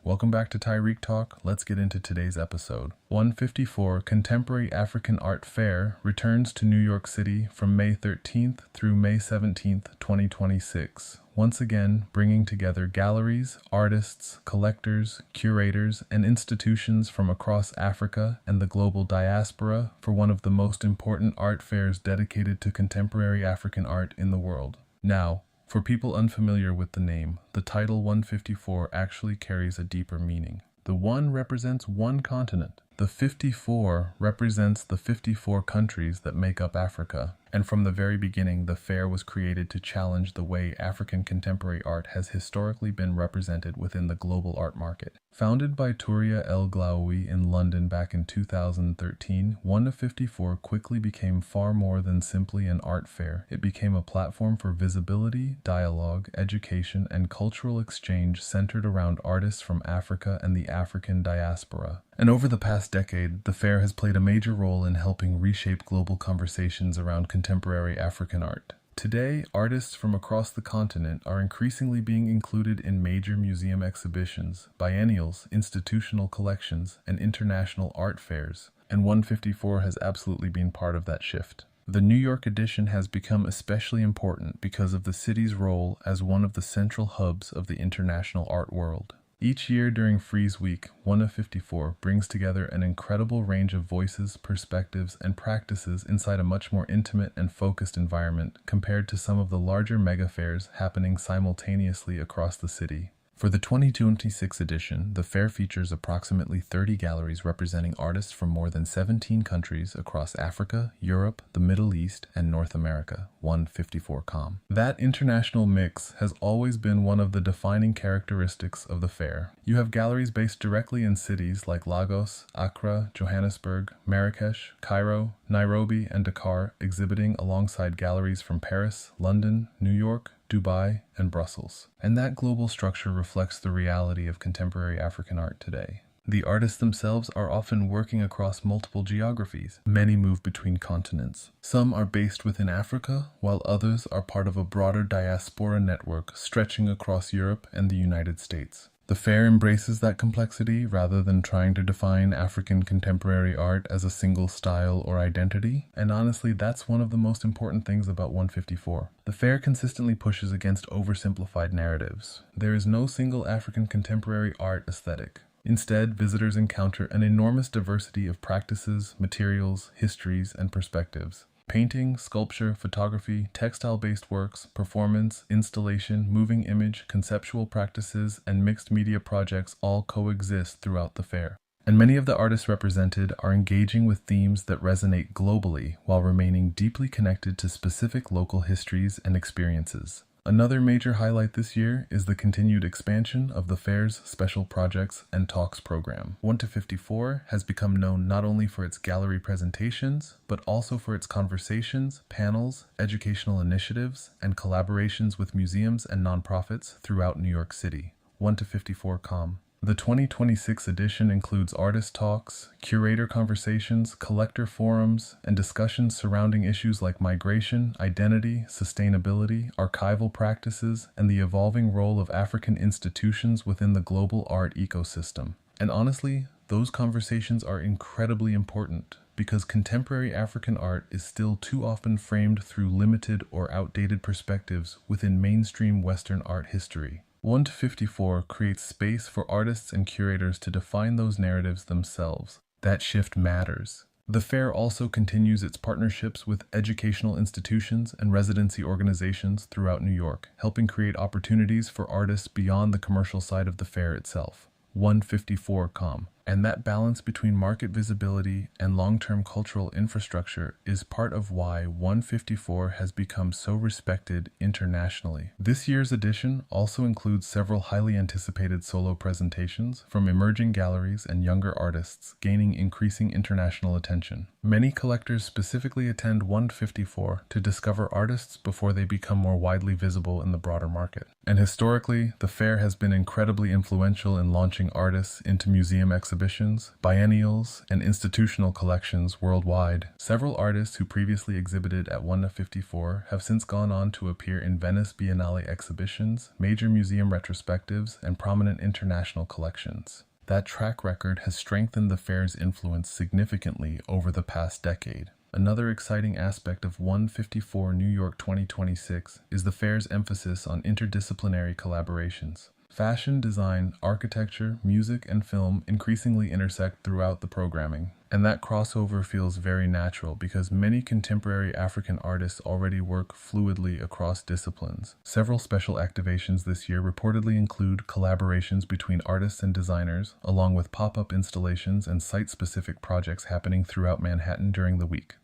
Welcome back to Tarik Talk. Let's get into today's episode. 154 Contemporary African Art Fair returns to New York City from May 13th through May 17th, 2026. Once again, bringing together galleries, artists, collectors, curators, and institutions from across Africa and the global diaspora for one of the most important art fairs dedicated to contemporary African art in the world. Now, for people unfamiliar with the name, the title 154 actually carries a deeper meaning. The 1 represents one continent. The 54 represents the 54 countries that make up Africa. And from the very beginning, the fair was created to challenge the way African contemporary art has historically been represented within the global art market. Founded by Touria El Glaoui in London back in 2013, 154 quickly became far more than simply an art fair. It became a platform for visibility, dialogue, education, and cultural exchange centered around artists from Africa and the African diaspora. And over the past decade, the fair has played a major role in helping reshape global conversations around contemporary African art. Today, artists from across the continent are increasingly being included in major museum exhibitions, biennials, institutional collections, and international art fairs, and 154 has absolutely been part of that shift. The New York edition has become especially important because of the city's role as one of the central hubs of the international art world. Each year during Frieze Week, 154 brings together an incredible range of voices, perspectives, and practices inside a much more intimate and focused environment compared to some of the larger mega fairs happening simultaneously across the city. For the 2026 edition, the fair features approximately 30 galleries representing artists from more than 17 countries across Africa, Europe, the Middle East, and North America, 154com. That international mix has always been one of the defining characteristics of the fair. You have galleries based directly in cities like Lagos, Accra, Johannesburg, Marrakech, Cairo, Nairobi, and Dakar exhibiting alongside galleries from Paris, London, New York, Dubai, and Brussels. And that global structure reflects the reality of contemporary African art today. The artists themselves are often working across multiple geographies. Many move between continents. Some are based within Africa, while others are part of a broader diaspora network stretching across Europe and the United States. The fair embraces that complexity rather than trying to define African contemporary art as a single style or identity, and honestly, that's one of the most important things about 154. The fair consistently pushes against oversimplified narratives. There is no single African contemporary art aesthetic. Instead, visitors encounter an enormous diversity of practices, materials, histories, and perspectives. Painting, sculpture, photography, textile-based works, performance, installation, moving image, conceptual practices, and mixed media projects all coexist throughout the fair. And many of the artists represented are engaging with themes that resonate globally while remaining deeply connected to specific local histories and experiences. Another major highlight this year is the continued expansion of the fair's special projects and talks program. 154 has become known not only for its gallery presentations, but also for its conversations, panels, educational initiatives, and collaborations with museums and nonprofits throughout New York City. 154com. The 2026 edition includes artist talks, curator conversations, collector forums, and discussions surrounding issues like migration, identity, sustainability, archival practices, and the evolving role of African institutions within the global art ecosystem. And honestly, those conversations are incredibly important because contemporary African art is still too often framed through limited or outdated perspectives within mainstream Western art history. 154 creates space for artists and curators to define those narratives themselves. That shift matters. The fair also continues its partnerships with educational institutions and residency organizations throughout New York, helping create opportunities for artists beyond the commercial side of the fair itself. 154com. And that balance between market visibility and long-term cultural infrastructure is part of why 154 has become so respected internationally. This year's edition also includes several highly anticipated solo presentations from emerging galleries and younger artists, gaining increasing international attention. Many collectors specifically attend 154 to discover artists before they become more widely visible in the broader market. And historically, the fair has been incredibly influential in launching artists into museum exhibitions exhibitions, biennials, and institutional collections worldwide. Several artists who previously exhibited at 154 have since gone on to appear in Venice Biennale exhibitions, major museum retrospectives, and prominent international collections. That track record has strengthened the fair's influence significantly over the past decade. Another exciting aspect of 154 New York 2026 is the fair's emphasis on interdisciplinary collaborations. Fashion, design, architecture, music, and film increasingly intersect throughout the programming. And that crossover feels very natural because many contemporary African artists already work fluidly across disciplines. Several special activations this year reportedly include collaborations between artists and designers, along with pop-up installations and site-specific projects happening throughout Manhattan during the week.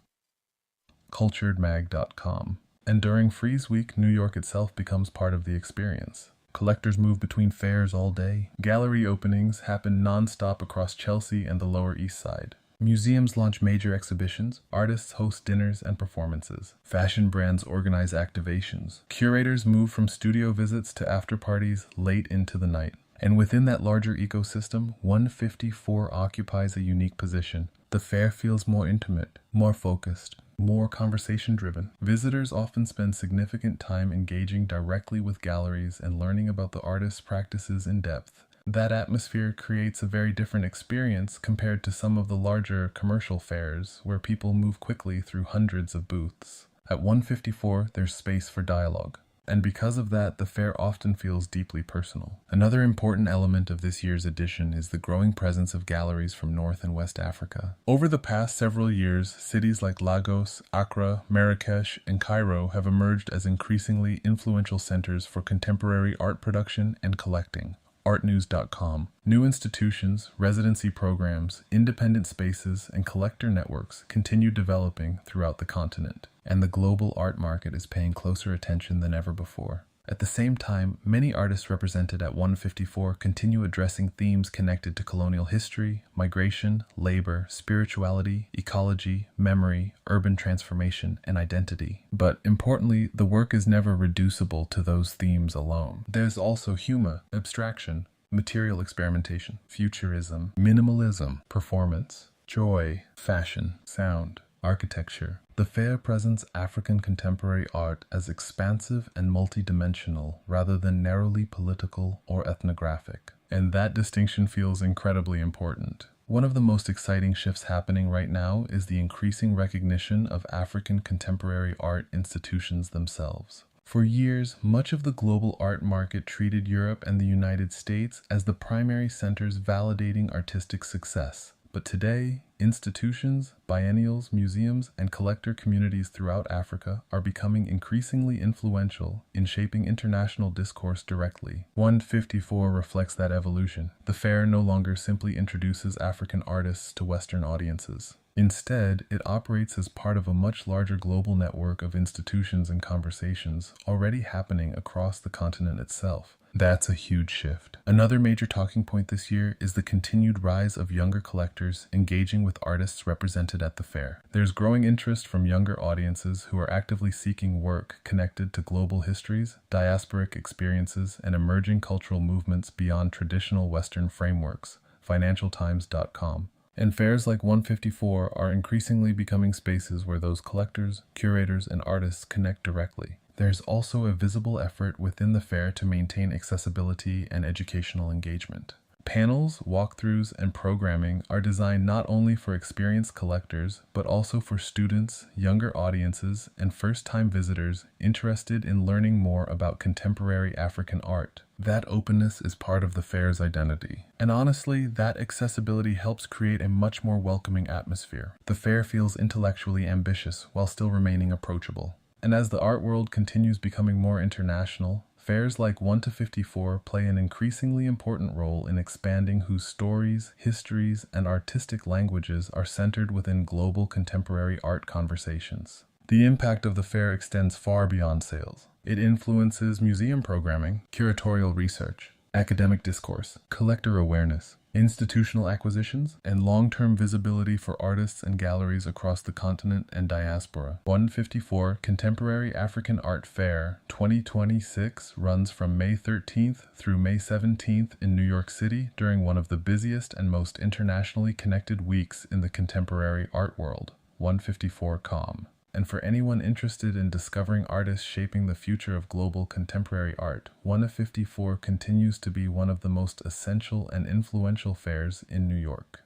culturedmag.com. And during Frieze Week, New York itself becomes part of the experience. Collectors move between fairs all day. Gallery openings happen non-stop across Chelsea and the Lower East Side. Museums launch major exhibitions, artists host dinners and performances. Fashion brands organize activations. Curators move from studio visits to after-parties late into the night. And within that larger ecosystem, 154 occupies a unique position. The fair feels more intimate, more focused, more conversation-driven. Visitors often spend significant time engaging directly with galleries and learning about the artist's practices in depth. That atmosphere creates a very different experience compared to some of the larger commercial fairs where people move quickly through hundreds of booths. At 154, there's space for dialogue. And because of that, the fair often feels deeply personal. Another important element of this year's edition is the growing presence of galleries from North and West Africa. Over the past several years, cities like Lagos, Accra, Marrakech, and Cairo have emerged as increasingly influential centers for contemporary art production and collecting. Artnews.com. New institutions, residency programs, independent spaces, and collector networks continue developing throughout the continent, and the global art market is paying closer attention than ever before. At the same time, many artists represented at 154 continue addressing themes connected to colonial history, migration, labor, spirituality, ecology, memory, urban transformation, and identity. But importantly, the work is never reducible to those themes alone. There's also humor, abstraction, material experimentation, futurism, minimalism, performance, joy, fashion, sound, architecture. The fair presents African contemporary art as expansive and multidimensional rather than narrowly political or ethnographic. And that distinction feels incredibly important. One of the most exciting shifts happening right now is the increasing recognition of African contemporary art institutions themselves. For years, much of the global art market treated Europe and the United States as the primary centers validating artistic success. But today, institutions, biennials, museums, and collector communities throughout Africa are becoming increasingly influential in shaping international discourse directly. 154 reflects that evolution. The fair no longer simply introduces African artists to Western audiences. Instead, it operates as part of a much larger global network of institutions and conversations already happening across the continent itself. That's a huge shift. Another major talking point this year is the continued rise of younger collectors engaging with artists represented at the fair. There's growing interest from younger audiences who are actively seeking work connected to global histories, diasporic experiences, and emerging cultural movements beyond traditional Western frameworks. FinancialTimes.com. And fairs like 154 are increasingly becoming spaces where those collectors, curators, and artists connect directly. There's also a visible effort within the fair to maintain accessibility and educational engagement. Panels, walkthroughs, and programming are designed not only for experienced collectors, but also for students, younger audiences, and first-time visitors interested in learning more about contemporary African art. That openness is part of the fair's identity. And honestly, that accessibility helps create a much more welcoming atmosphere. The fair feels intellectually ambitious while still remaining approachable. And as the art world continues becoming more international, fairs like 1-54 play an increasingly important role in expanding whose stories, histories, and artistic languages are centered within global contemporary art conversations. The impact of the fair extends far beyond sales. It influences museum programming, curatorial research, academic discourse, collector awareness, institutional acquisitions, and long-term visibility for artists and galleries across the continent and diaspora. 154 Contemporary African Art Fair 2026 runs from May 13th through May 17th in New York City during one of the busiest and most internationally connected weeks in the contemporary art world. 154com. And for anyone interested in discovering artists shaping the future of global contemporary art, 154 continues to be one of the most essential and influential fairs in New York.